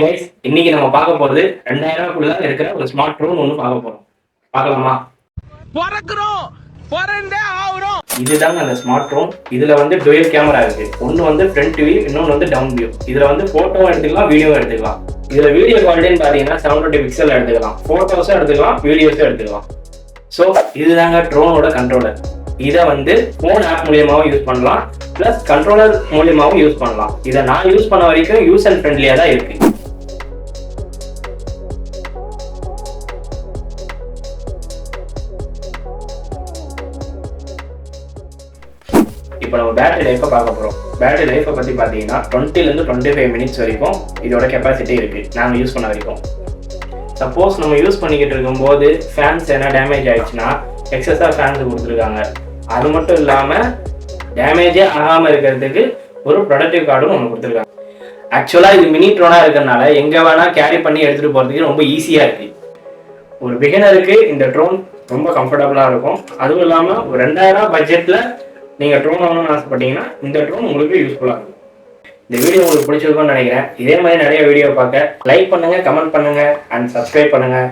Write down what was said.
Guys, இன்னைக்கு நம்ம பார்க்க போறது 2000 இருக்கிற ஒரு ஸ்மார்ட் ட்ரோன் ஒன்று பார்க்க போறோம். பார்க்கலாமா? இதுதாங்க அந்த ஸ்மார்ட் ட்ரோன். இதுல வந்து டுயல் கேமரா இருக்கு. ஒன்னு வந்து ஃப்ரண்ட் வியூ, இன்னொன்னு வந்து டவுன் வியூ. இதுல வந்து போட்டோவும் எடுத்துக்கலாம், வீடியோவும் எடுத்துக்கலாம். இதுல வீடியோ குவாலிட்டின்னு பாத்தீங்கன்னா 720 பிக்சல் எடுத்துக்கலாம், போட்டோஸும் எடுத்துக்கலாம், வீடியோஸும் எடுத்துக்கலாம். ஸோ இதுதாங்க ட்ரோனோட கண்ட்ரோலர். இதை வந்து ஃபோன் ஆப் மூலியமாகவும் யூஸ் பண்ணலாம், பிளஸ் கண்ட்ரோலர் மூலியமாகவும் யூஸ் பண்ணலாம். இதை நான் யூஸ் பண்ண வரைக்கும் யூஸ் அண்ட் ஃப்ரெண்ட்லியா தான் இருக்கு. இப்போ நம்ம பேட்டரி லைஃப்பை பார்க்க போகிறோம். பேட்டரி லைஃப்பை பற்றி பார்த்தீங்கன்னா 20 to 25 மினிட்ஸ் வரைக்கும் இதோட கெப்பாசிட்டி இருக்குது நாங்கள் யூஸ் பண்ண வரைக்கும். சப்போஸ் நம்ம யூஸ் பண்ணிக்கிட்டு இருக்கும்போது ஃபேன்ஸ் என்ன டேமேஜ் ஆயிடுச்சுன்னா எக்ஸஸாக ஃபேன்ஸ் கொடுத்துருக்காங்க. அது மட்டும் இல்லாமல் டேமேஜே ஆகாமல் இருக்கிறதுக்கு ஒரு ப்ரொடக்டிவ் கார்டும் ஒன்று கொடுத்துருக்காங்க. ஆக்சுவலாக இது மினி ட்ரோனாக இருக்கிறதுனால எங்கே வேணால் கேரி பண்ணி எடுத்துகிட்டு போகிறதுக்கு ரொம்ப ஈஸியாக இருக்குது. ஒரு பிகினருக்கு இந்த ட்ரோன் ரொம்ப கம்ஃபர்டபுளாக இருக்கும். அதுவும் இல்லாமல் ஒரு 2000 பட்ஜெட்டில் நீங்கள் ட்ரோன் வாங்கணும்னு ஆசைப்பட்டீங்கன்னா இந்த ட்ரோன் உங்களுக்கு யூஸ்ஃபுல்லாக இருக்கும். இந்த வீடியோ உங்களுக்கு பிடிச்சிருக்கும்னு நினைக்கிறேன். இதே மாதிரி நிறைய வீடியோ பார்க்க லைக் பண்ணுங்கள், கமெண்ட் பண்ணுங்கள் அண்ட் சப்ஸ்கிரைப் பண்ணுங்கள்.